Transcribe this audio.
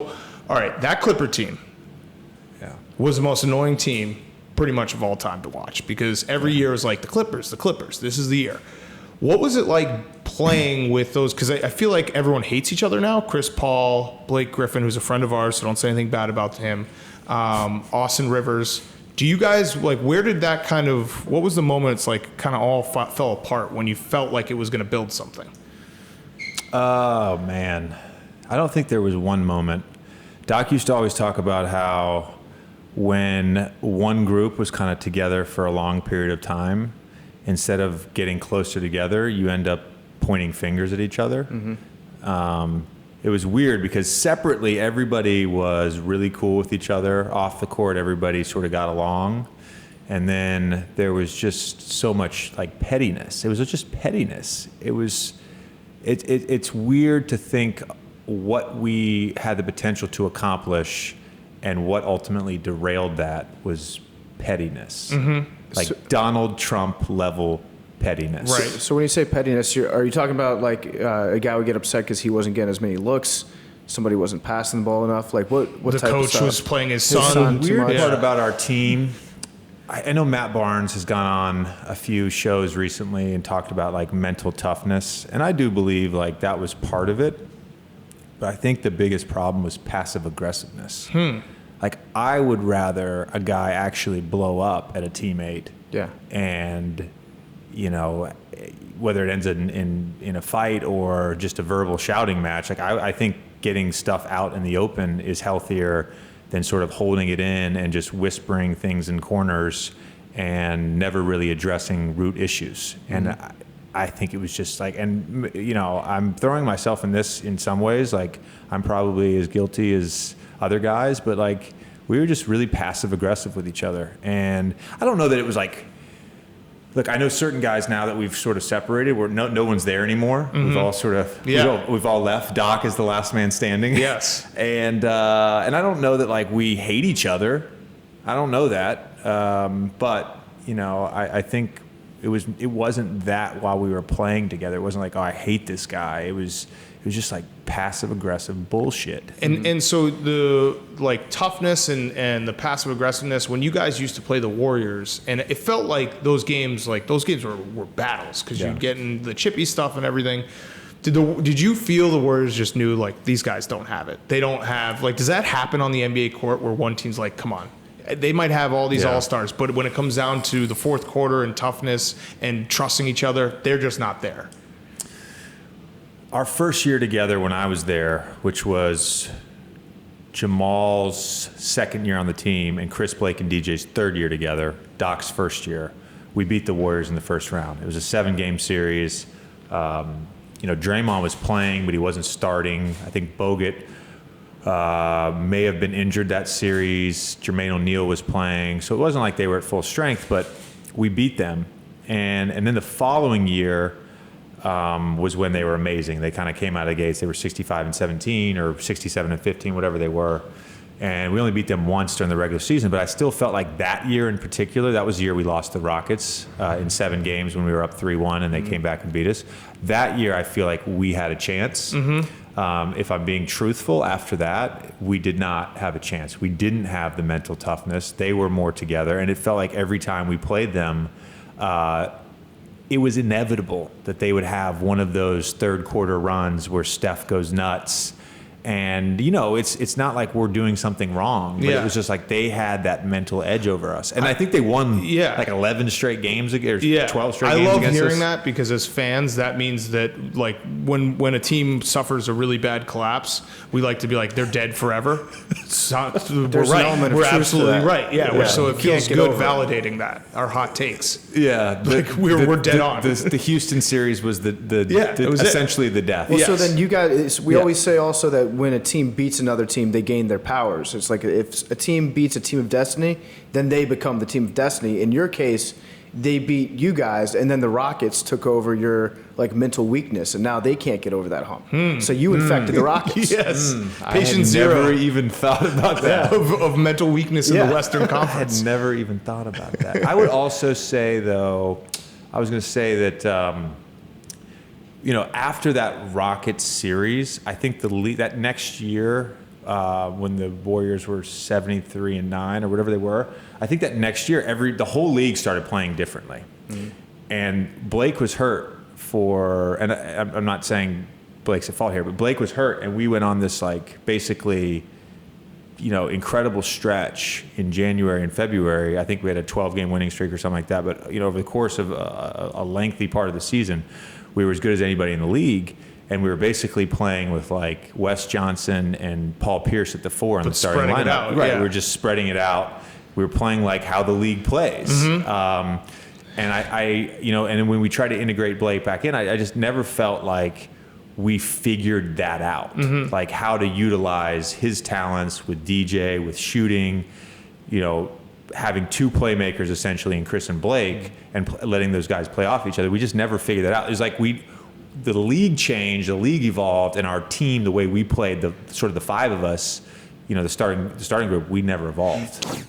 All right, that Clipper team was the most annoying team pretty much of all time to watch because every year was like the Clippers, this is the year. What was it like playing with those? Because I feel like everyone hates each other now. Chris Paul, Blake Griffin, who's a friend of ours, so don't say anything bad about him. Austin Rivers. Do you guys, like, where did that what was the moment it's like kind of all fell apart when you felt like it was going to build something? Oh, man. I don't think there was one moment. Doc used to always talk about how when one group was kind of together for a long period of time, instead of getting closer together, you end up pointing fingers at each other. Mm-hmm. It was weird because separately, everybody was really cool with each other. Off the court, everybody sort of got along. And then there was just so much like pettiness. It was just pettiness. It's weird to think what we had the potential to accomplish and what ultimately derailed that was pettiness. Mm-hmm. Like Donald Trump level pettiness. Right. So when you say pettiness, are you talking about like a guy would get upset because he wasn't getting as many looks, somebody wasn't passing the ball enough? Like what the type coach of stuff? was playing his son. The weird part about our team, I know Matt Barnes has gone on a few shows recently and talked about like mental toughness, and I do believe like that was part of it. But I think the biggest problem was passive aggressiveness. Like I would rather a guy actually blow up at a teammate. Yeah. And, you know, whether it ends in a fight or just a verbal shouting match, like I think getting stuff out in the open is healthier than sort of holding it in and just whispering things in corners and never really addressing root issues. Mm-hmm. And I think it was just like, and, you know, I'm throwing myself in this in some ways, like I'm probably as guilty as other guys, but like we were just really passive aggressive with each other. And I don't know that it was like, look, I know certain guys now that we've sort of separated where no one's there anymore. Mm-hmm. We've all sort of, we've all left. Doc is the last man standing. Yes. And I don't know that like we hate each other. I don't know that. But you know, I think it wasn't that while we were playing together. It wasn't like, oh, I hate this guy. It was just like passive aggressive bullshit. And so the like toughness and the passive aggressiveness, when you guys used to play the Warriors, and it felt like those games were battles because you'd get in the chippy stuff and everything. Did you feel the Warriors just knew like these guys don't have it? They don't have like, does that happen on the NBA court where one team's like, come on? They might have all these all-stars, but when it comes down to the fourth quarter and toughness and trusting each other, they're just not there. Our first year together when I was there, which was Jamal's second year on the team and Chris Blake and DJ's third year together, Doc's first year, we beat the Warriors in the first round. It was a 7-game series. Draymond was playing, but he wasn't starting. I think Bogut may have been injured that series. Jermaine O'Neal was playing. So it wasn't like they were at full strength, but we beat them. And then the following year was when they were amazing. They kind of came out of the gates. They were 65-17 or 67-15, whatever they were. And we only beat them once during the regular season, but I still felt like that year in particular, that was the year we lost the Rockets in 7 games when we were up 3-1 and they came back and beat us. That year, I feel like we had a chance. Mm-hmm. If I'm being truthful, after that, we did not have a chance. We didn't have the mental toughness. They were more together, and it felt like every time we played them, it was inevitable that they would have one of those third quarter runs where Steph goes nuts. And, you know, it's not like we're doing something wrong, but it was just like they had that mental edge over us. And I think they won like 11 straight games or 12 straight games against us. I love hearing that because as fans, that means that like when a team suffers a really bad collapse, we like to be like, they're dead forever. We're right. We're absolutely right. Yeah. So it feels good validating that, our hot takes. Yeah. Like we're dead on. The Houston series was essentially the death. Well, so then you guys, we always say also that when a team beats another team, they gain their powers. It's like if a team beats a team of destiny, then they become the team of destiny. In your case, they beat you guys, and then the Rockets took over your like mental weakness, and now they can't get over that hump. So you infected the Rockets. Yes. Patient zero. I never even thought about that. of mental weakness in the Western Conference. I had never even thought about that. I would also say, though, I was going to say that after that Rockets series, I think that next year when the Warriors were 73-9 or whatever they were. I think that next year, the whole league started playing differently. Mm-hmm. And Blake was hurt and I'm not saying Blake's at fault here, but Blake was hurt, and we went on this like basically, incredible stretch in January and February. I think we had a 12-game winning streak or something like that. But over the course of a lengthy part of the season, we were as good as anybody in the league, and we were basically playing with like Wes Johnson and Paul Pierce at the 4 in the starting lineup. Right, we were just spreading it out. We were playing like how the league plays. Mm-hmm. And and when we tried to integrate Blake back in, I just never felt like we figured that out, mm-hmm. like how to utilize his talents with DJ, with shooting, having two playmakers essentially in Chris and Blake, and letting those guys play off each other. We just never figured that out. It was like the league changed, the league evolved, and our team, the way we played, the five of us, the starting group, we never evolved.